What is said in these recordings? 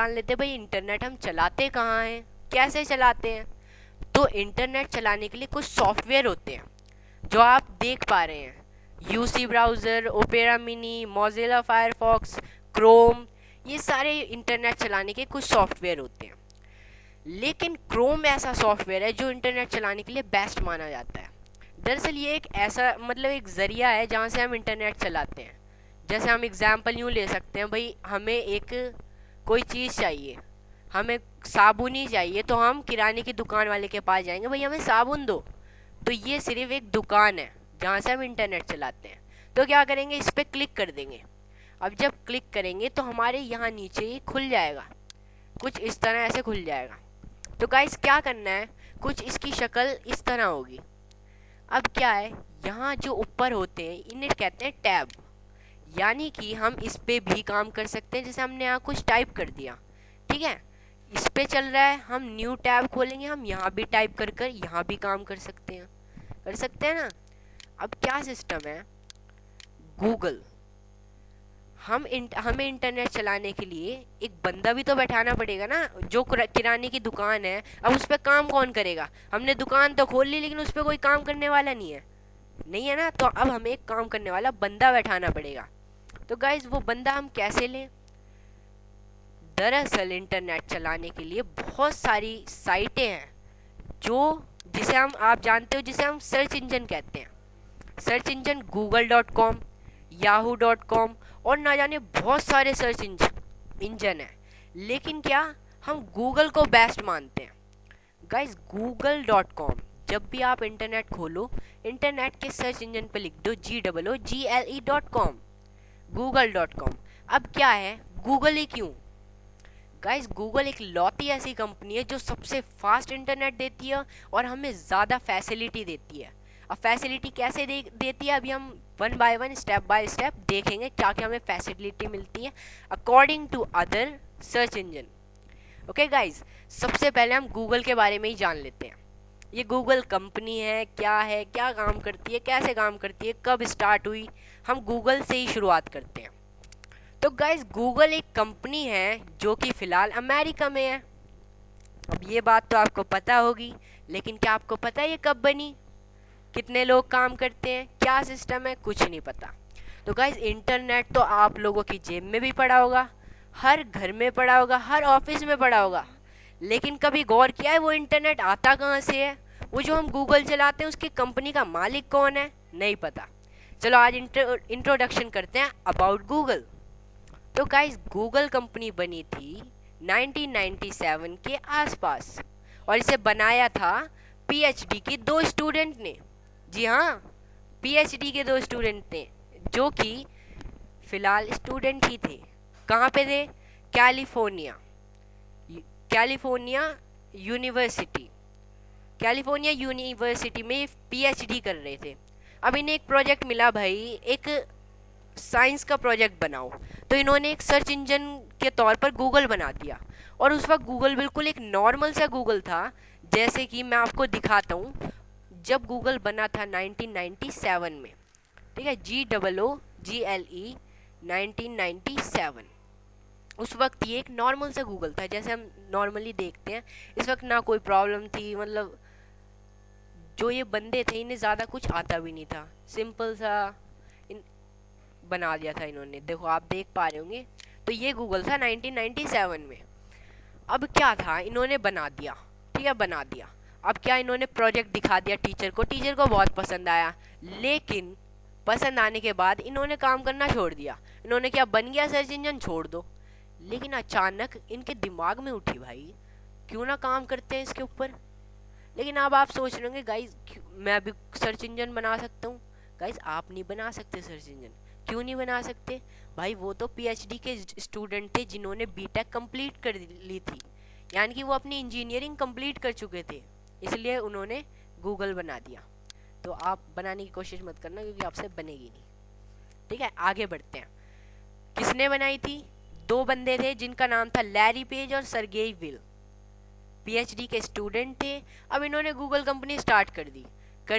जान लेते भाई इंटरनेट हम चलाते कहाँ हैं, कैसे चलाते हैं। तो इंटरनेट चलाने के लिए कुछ सॉफ्टवेयर होते हैं जो आप देख पा रहे हैं। UC browser, opera mini, Mozilla Firefox, Chrome, ये सारे इंटरनेट चलाने के कुछ सॉफ्टवेयर होते हैं। लेकिन क्रोम ऐसा सॉफ्टवेयर है जो इंटरनेट चलाने के लिए बेस्ट माना जाता है। दरअसल ये एक ऐसा मतलब एक ज़रिया है जहाँ से हम इंटरनेट चलाते हैं। जैसे हम एग्जाम्पल यूँ ले सकते हैं, भाई हमें एक कोई चीज़ चाहिए, हमें साबुन ही चाहिए, तो हम किराने की दुकान वाले के पास जाएंगे, भाई हमें साबुन दो। तो ये सिर्फ एक दुकान है जहाँ से हम इंटरनेट चलाते हैं। तो क्या करेंगे, इस पर क्लिक कर देंगे। अब जब क्लिक करेंगे तो हमारे यहाँ नीचे ये खुल जाएगा, कुछ इस तरह ऐसे खुल जाएगा। तो गाइस क्या करना है, कुछ इसकी शक्ल इस तरह होगी। अब क्या है, यहाँ जो ऊपर होते हैं इन्हें कहते हैं टैब, यानी कि हम इस पे भी काम कर सकते हैं। जैसे हमने यहाँ कुछ टाइप कर दिया, ठीक है, इस पे चल रहा है, हम न्यू टैब खोलेंगे, हम यहाँ भी टाइप कर कर यहाँ भी काम कर सकते हैं ना। अब क्या सिस्टम है, गूगल, हमें इंटरनेट चलाने के लिए एक बंदा भी तो बैठाना पड़ेगा ना। जो किराने की दुकान है, अब उस पर काम कौन करेगा, हमने दुकान तो खोल ली लेकिन उस पर कोई काम करने वाला नहीं है ना। तो अब हमें एक काम करने वाला बंदा बैठाना पड़ेगा। तो गाइज वो बंदा हम कैसे लें। दरअसल इंटरनेट चलाने के लिए बहुत सारी साइटें हैं जो जिसे हम आप जानते हो, जिसे हम सर्च इंजन कहते हैं। सर्च इंजन google.com, yahoo.com और ना जाने बहुत सारे सर्च इंजन है। लेकिन क्या हम गूगल को बेस्ट मानते हैं। गाइज google.com, जब भी आप इंटरनेट खोलो, इंटरनेट के सर्च इंजन पर लिख दो google.com, google.com। अब क्या है, गूगल ही क्यों। गाइस गूगल एक लौती ऐसी कंपनी है जो सबसे फास्ट इंटरनेट देती है और हमें ज़्यादा फैसिलिटी देती है। अब फैसिलिटी कैसे देती है, अभी हम one by one step by step देखेंगे क्या क्या हमें फैसिलिटी मिलती है according to other search engine. Okay guys, सबसे पहले हम गूगल के बारे में ही जान लेते हैं। ये गूगल कंपनी है, क्या काम करती है, कैसे काम करती है, कब स्टार्ट हुई, हम गूगल से ही शुरुआत करते हैं। तो गाइस गूगल एक कंपनी है जो कि फ़िलहाल अमेरिका में है। अब ये बात तो आपको पता होगी, लेकिन क्या आपको पता है ये कब बनी, कितने लोग काम करते हैं, क्या सिस्टम है, कुछ नहीं पता। तो गाइस इंटरनेट तो आप लोगों की जेब में भी पड़ा होगा, हर घर में पड़ा होगा, हर ऑफिस में पड़ा होगा। लेकिन कभी गौर किया है वो इंटरनेट आता कहाँ से है, वो जो हम गूगल चलाते हैं उसकी कंपनी का मालिक कौन है, नहीं पता। चलो आज इंट्रोडक्शन करते हैं अबाउट गूगल। तो गाइस गूगल कंपनी बनी थी 1997 के आसपास और इसे बनाया था पीएचडी के दो स्टूडेंट ने। जी हाँ, पीएचडी के दो स्टूडेंट थे जो कि फ़िलहाल स्टूडेंट ही थे। कहाँ पे थे, कैलिफोर्निया यूनिवर्सिटी में पीएचडी कर रहे थे। अब इन्हें एक प्रोजेक्ट मिला, भाई एक साइंस का प्रोजेक्ट बनाओ। तो इन्होंने एक सर्च इंजन के तौर पर गूगल बना दिया। और उस वक्त गूगल बिल्कुल एक नॉर्मल सा गूगल था, जैसे कि मैं आपको दिखाता हूँ। जब गूगल बना था 1997 में, ठीक है, GOOGLE 1997, उस वक्त ये एक नॉर्मल सा गूगल था जैसे हम नॉर्मली देखते हैं। इस वक्त ना कोई प्रॉब्लम थी, मतलब जो ये बंदे थे इन्हें ज़्यादा कुछ आता भी नहीं था, सिंपल सा बना दिया था इन्होंने। देखो आप देख पा रहे होंगे, तो ये गूगल था 1997 में। अब क्या था, इन्होंने बना दिया, ठीक है, बना दिया। अब क्या, इन्होंने प्रोजेक्ट दिखा दिया टीचर को बहुत पसंद आया। लेकिन पसंद आने के बाद इन्होंने काम करना छोड़ दिया। इन्होंने क्या, बन गया सर्च इंजन, छोड़ दो। लेकिन अचानक इनके दिमाग में उठी, भाई क्यों ना काम करते हैं इसके ऊपर। लेकिन अब आप सोच रहे होंगे, गाइज मैं भी सर्च इंजन बना सकता हूँ। गाइज आप नहीं बना सकते सर्च इंजन। क्यों नहीं बना सकते, भाई वो तो पीएचडी के स्टूडेंट थे जिन्होंने बीटेक कंप्लीट कर ली थी, यानी कि वो अपनी इंजीनियरिंग कंप्लीट कर चुके थे, इसलिए उन्होंने गूगल बना दिया। तो आप बनाने की कोशिश मत करना क्योंकि आपसे बनेगी नहीं। ठीक है, आगे बढ़ते हैं। किसने बनाई थी, दो बंदे थे जिनका नाम था लैरी पेज और सरगेई विल, पीएचडी के स्टूडेंट थे। अब इन्होंने गूगल कंपनी स्टार्ट कर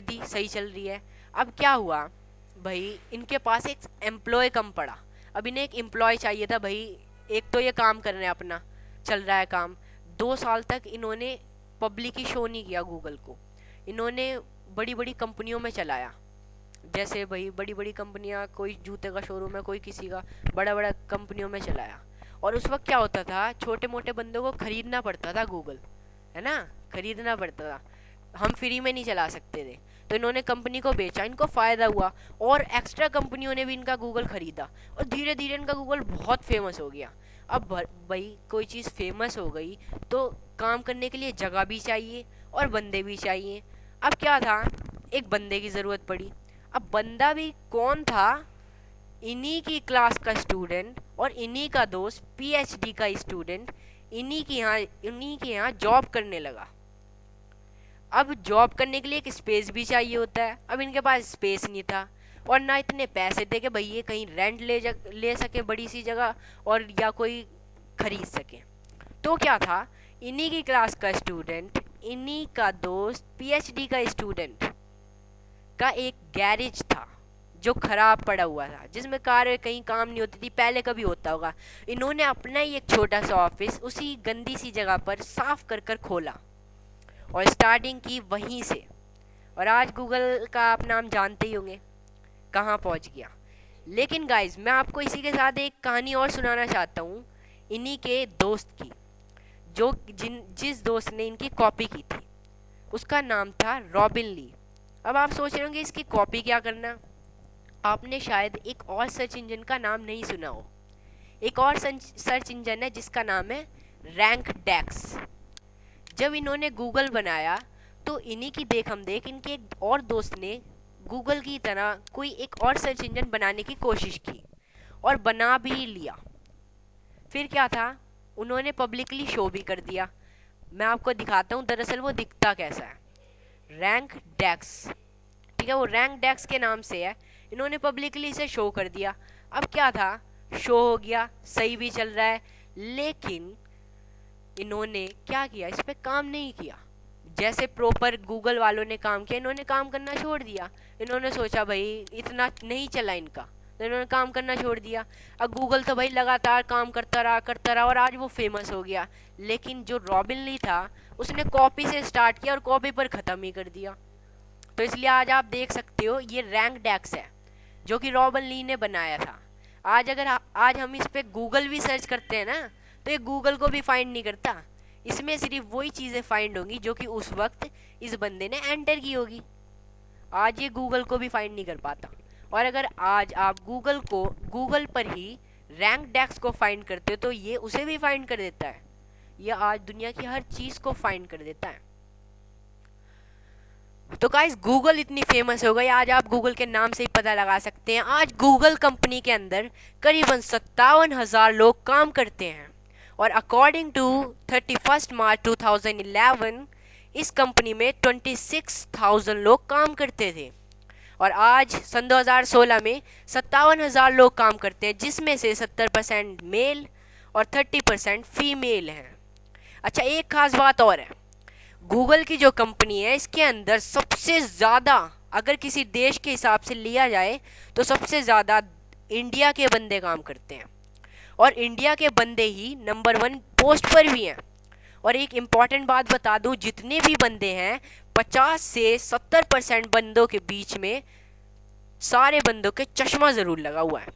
दी, सही चल रही है। अब क्या हुआ, भाई इनके पास एक एम्प्लॉय कम पड़ा। अब इन्हें एक एम्प्लॉय चाहिए था, भाई एक तो ये काम कर रहे हैं अपना, चल रहा है काम। 2 साल तक इन्होंने पब्लिक ही शो नहीं किया गूगल को। इन्होंने बड़ी बड़ी कंपनियों में चलाया, जैसे भाई बड़ी बड़ी कंपनियां, कोई जूते का शोरूम है, कोई किसी का, बड़ा बड़ा कंपनियों में चलाया। और उस वक्त क्या होता था, छोटे मोटे बंदों को खरीदना पड़ता था गूगल, है ना, खरीदना पड़ता था, हम फ्री में नहीं चला सकते थे। तो इन्होंने कंपनी को बेचा, इनको फ़ायदा हुआ, और एक्स्ट्रा कंपनियों ने भी इनका गूगल खरीदा, और धीरे धीरे इनका गूगल बहुत फेमस हो गया। अब भाई कोई चीज़ फेमस हो गई तो काम करने के लिए जगह भी चाहिए और बंदे भी चाहिए। अब क्या था, एक बंदे की ज़रूरत पड़ी। अब बंदा भी कौन था, इन्हीं की क्लास का स्टूडेंट और इन्हीं का दोस्त पीएचडी का स्टूडेंट, इन्हीं के यहाँ जॉब करने लगा। अब जॉब करने के लिए एक स्पेस भी चाहिए होता है। अब इनके पास स्पेस नहीं था और ना इतने पैसे थे कि भाई ये कहीं रेंट ले सके बड़ी सी जगह, और या कोई खरीद सके। तो क्या था, इन्हीं की क्लास का स्टूडेंट, इन्हीं का दोस्त पीएचडी का स्टूडेंट का एक गैरेज था जो खराब पड़ा हुआ था, जिसमें कार कहीं काम नहीं होती थी, पहले कभी होता होगा। इन्होंने अपना ही एक छोटा सा ऑफिस उसी गंदी सी जगह पर साफ कर कर खोला और स्टार्टिंग की वहीं से। और आज गूगल का आप नाम जानते ही होंगे कहाँ पहुँच गया। लेकिन गाइज, मैं आपको इसी के साथ एक कहानी और सुनाना चाहता हूँ, इन्हीं के दोस्त की, जो जिस दोस्त ने इनकी कॉपी की थी, उसका नाम था रॉबिन ली। अब आप सोच रहे होंगे इसकी कॉपी क्या करना। आपने शायद एक और सर्च इंजन का नाम नहीं सुना हो। एक और सर्च इंजन है जिसका नाम है रैंक डेक्स। जब इन्होंने गूगल बनाया तो इन्हीं की देख हम देख इनके एक और दोस्त ने गूगल की तरह कोई एक और सर्च इंजन बनाने की कोशिश की और बना भी लिया। फिर क्या था, उन्होंने पब्लिकली शो भी कर दिया। मैं आपको दिखाता हूँ दरअसल वो दिखता कैसा है। रैंक डेक्स, ठीक है, वो रैंक डेक्स के नाम से है। इन्होंने पब्लिकली इसे शो कर दिया। अब क्या था, शो हो गया, सही भी चल रहा है, लेकिन इन्होंने क्या किया, इस पे काम नहीं किया जैसे प्रॉपर गूगल वालों ने काम किया। इन्होंने काम करना छोड़ दिया। इन्होंने सोचा भाई इतना नहीं चला इनका, तो इन्होंने काम करना छोड़ दिया। अब गूगल तो भाई लगातार काम करता रहा और आज वो फेमस हो गया। लेकिन जो रॉबिन ली था उसने कॉपी से स्टार्ट किया और कॉपी पर ख़त्म ही कर दिया। तो इसलिए आज आप देख सकते हो ये रैंक डेक्स है जो कि रॉबिन ली ने बनाया था। आज हम इस पे गूगल भी सर्च करते हैं ना, तो ये गूगल को भी फाइंड नहीं करता। इसमें सिर्फ वही चीज़ें फाइंड होंगी जो कि उस वक्त इस बंदे ने एंटर की होगी। आज ये गूगल को भी फाइंड नहीं कर पाता। और अगर आज आप गूगल पर ही रैंक डेक्स को फाइंड करते हो तो ये उसे भी फाइंड कर देता है। ये आज दुनिया की हर चीज़ को फाइंड कर देता है। तो गाइस, गूगल इतनी फेमस हो गई, आज आप गूगल के नाम से ही पता लगा सकते हैं। आज गूगल कंपनी के अंदर करीबन 57,000 लोग काम करते हैं और अकॉर्डिंग टू 31 मार्च 2011 इस कंपनी में 26,000 लोग काम करते थे। और आज सन 2016 में 57,000 लोग काम करते हैं, जिसमें से 70% मेल और 30% फीमेल हैं। अच्छा, एक खास बात और है, गूगल की जो कंपनी है इसके अंदर सबसे ज़्यादा, अगर किसी देश के हिसाब से लिया जाए तो सबसे ज़्यादा इंडिया के बंदे काम करते हैं और इंडिया के बंदे ही नंबर 1 पोस्ट पर भी हैं। और एक इम्पॉर्टेंट बात बता दूं, जितने भी बंदे हैं 50 से 70% बंदों के बीच में सारे बंदों के चश्मा ज़रूर लगा हुआ है,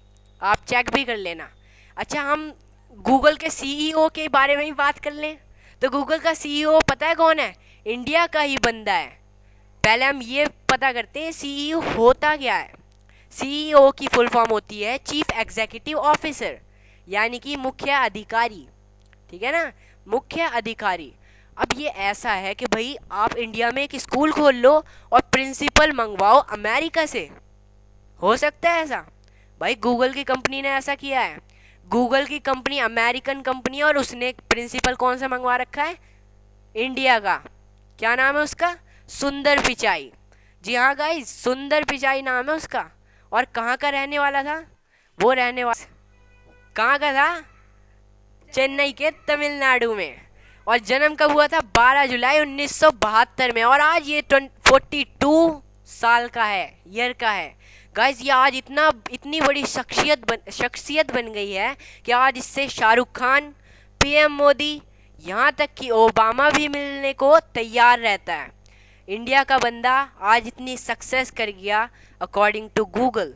आप चेक भी कर लेना। अच्छा, हम गूगल के सीईओ के बारे में ही बात कर लें तो गूगल का सीईओ पता है कौन है? इंडिया का ही बंदा है। पहले हम ये पता करते हैं सीईओ होता क्या है। सीईओ की फुल फॉर्म होती है चीफ एग्जीक्यूटिव ऑफिसर, यानी कि मुख्य अधिकारी, ठीक है ना, मुख्य अधिकारी। अब ये ऐसा है कि भाई आप इंडिया में एक स्कूल खोल लो और प्रिंसिपल मंगवाओ अमेरिका से, हो सकता है ऐसा? भाई गूगल की कंपनी ने ऐसा किया है। गूगल की कंपनी अमेरिकन कंपनी है और उसने प्रिंसिपल कौन सा मंगवा रखा है? इंडिया का। क्या नाम है उसका? सुंदर पिचाई। जी हाँ गाइस, सुंदर पिचाई नाम है उसका। और कहाँ का रहने वाला था वो? रहने वाला कहाँ का था? चेन्नई के तमिलनाडु में। और जन्म कब हुआ था? 12 जुलाई 1972 में। और आज ये 42 साल का है, ईयर का है। गाइस, ये आज इतनी बड़ी शख्सियत बन गई है कि आज इससे शाहरुख खान, पीएम मोदी, यहाँ तक कि ओबामा भी मिलने को तैयार रहता है। इंडिया का बंदा आज इतनी सक्सेस कर गया अकॉर्डिंग टू गूगल।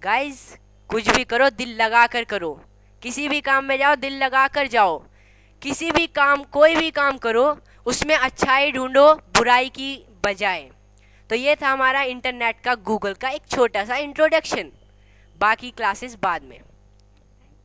गाइस, कुछ भी करो दिल लगा कर करो, किसी भी काम में जाओ दिल लगा कर जाओ, किसी भी काम, कोई भी काम करो उसमें अच्छाई ढूंढो बुराई की बजाय। तो ये था हमारा इंटरनेट का, गूगल का एक छोटा सा इंट्रोडक्शन। बाकी क्लासेस बाद में।